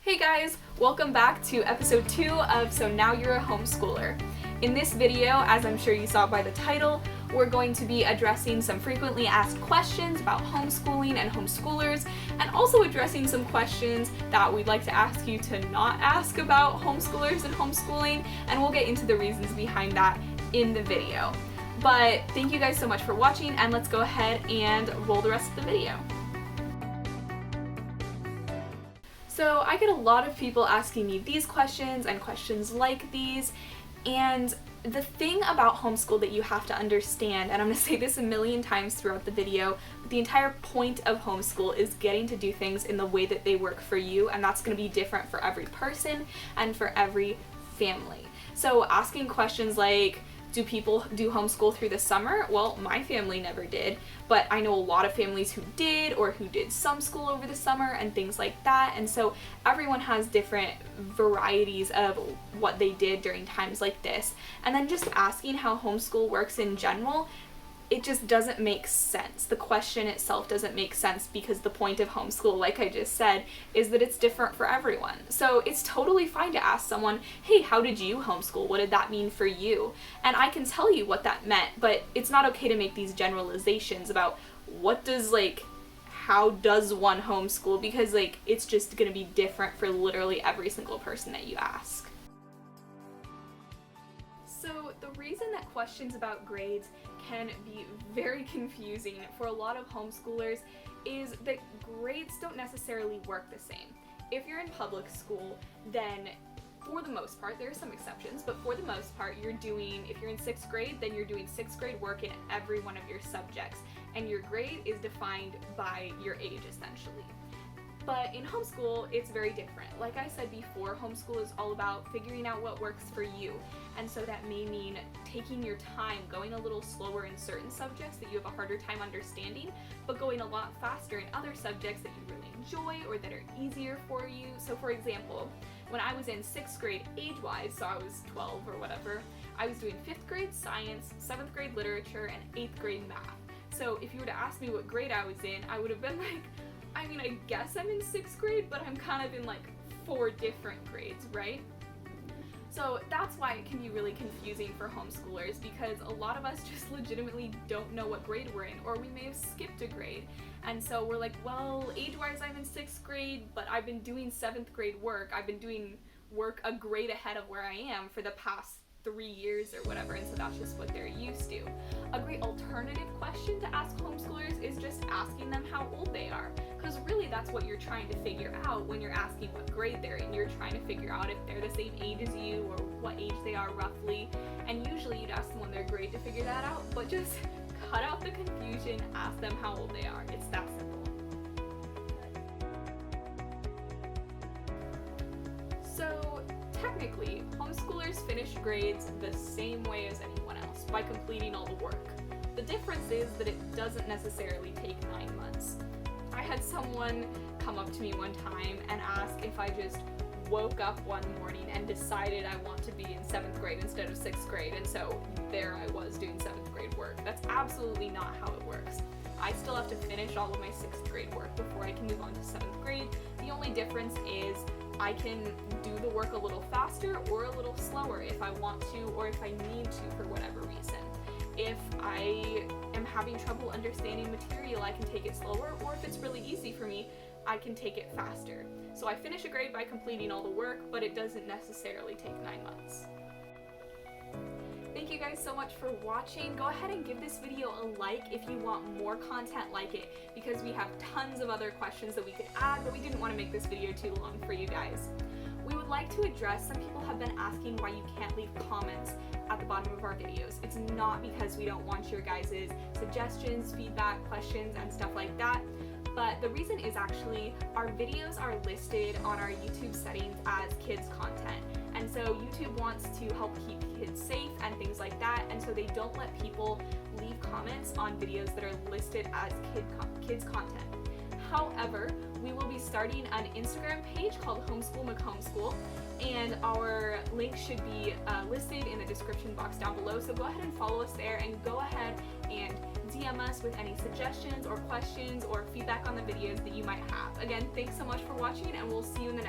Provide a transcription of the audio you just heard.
Hey guys, welcome back to episode 2 of So Now You're a Homeschooler. In this video, as I'm sure you saw by the title, we're going to be addressing some frequently asked questions about homeschooling and homeschoolers, and also addressing some questions that we'd like to ask you to not ask about homeschoolers and homeschooling, and we'll get into the reasons behind that in the video. But thank you guys so much for watching, and let's go ahead and roll the rest of the video. So I get a lot of people asking me these questions and questions like these, and the thing about homeschool that you have to understand, and I'm going to say this a million times throughout the video, but the entire point of homeschool is getting to do things in the way that they work for you, and that's going to be different for every person and for every family. So asking questions like, do people do homeschool through the summer? Well, my family never did, but I know a lot of families who did, or who did some school over the summer and things like that. And so everyone has different varieties of what they did during times like this. And then just asking how homeschool works in general, it just doesn't make sense. The question itself doesn't make sense because the point of homeschool, like I just said, is that it's different for everyone. So it's totally fine to ask someone, hey, how did you homeschool? What did that mean for you? And I can tell you what that meant, but it's not okay to make these generalizations about how does one homeschool, because it's just gonna be different for literally every single person that you ask. So the reason that questions about grades can be very confusing for a lot of homeschoolers is that grades don't necessarily work the same. If you're in public school, then for the most part, there are some exceptions, but for the most part, if you're in 6th grade, then you're doing 6th grade work in every one of your subjects, and your grade is defined by your age, essentially. But in homeschool, it's very different. Like I said before, homeschool is all about figuring out what works for you. And so that may mean taking your time, going a little slower in certain subjects that you have a harder time understanding, but going a lot faster in other subjects that you really enjoy or that are easier for you. So for example, when I was in 6th grade age-wise, so I was 12 or whatever, I was doing 5th grade science, 7th grade literature, and 8th grade math. So if you were to ask me what grade I was in, I would have been like, I guess I'm in 6th grade, but I'm kind of in 4 different grades, right? So that's why it can be really confusing for homeschoolers, because a lot of us just legitimately don't know what grade we're in, or we may have skipped a grade. And so we're like, well, age-wise I'm in 6th grade, but I've been doing 7th grade work. I've been doing work a grade ahead of where I am for the past 3 years or whatever, and so that's just what they're used to. A great alternative question to ask homeschoolers is just asking them how old they are, because really that's what you're trying to figure out when you're asking what grade they're in. You're trying to figure out if they're the same age as you or what age they are roughly, and usually you'd ask someone their grade to figure that out, but just cut out the confusion, ask them how old they are. It's that simple. So technically, homeschoolers finish grades the same way as anyone else, by completing all the work. The difference is that it doesn't necessarily take 9 months. I had someone come up to me one time and ask if I just woke up one morning and decided I want to be in 7th grade instead of 6th grade, and so there I was doing 7th grade work. That's absolutely not how it works. I still have to finish all of my 6th grade work before I can move on to 7th grade. The only difference is I can do the work a little faster or a little slower if I want to, or if I need to for whatever reason. If I am having trouble understanding material, I can take it slower, or if it's really easy for me, I can take it faster. So I finish a grade by completing all the work, but it doesn't necessarily take 9 months. Thank you guys so much for watching. Go ahead and give this video a like if you want more content like it, because we have tons of other questions that we could add, but we didn't want to make this video too long for you guys. We would like to address, some people have been asking why you can't leave comments at the bottom of our videos. It's not because we don't want your guys' suggestions, feedback, questions, and stuff like that. But the reason is actually our videos are listed on our YouTube settings as kids content. And so YouTube wants to help keep kids safe and things like that, and so they don't let people leave comments on videos that are listed as kids content. However, we will be starting an Instagram page called Homeschool McHomeschool, and our link should be listed in the description box down below, so go ahead and follow us there, and go ahead and DM us with any suggestions or questions or feedback on the videos that you might have. Again, thanks so much for watching, and we'll see you in the next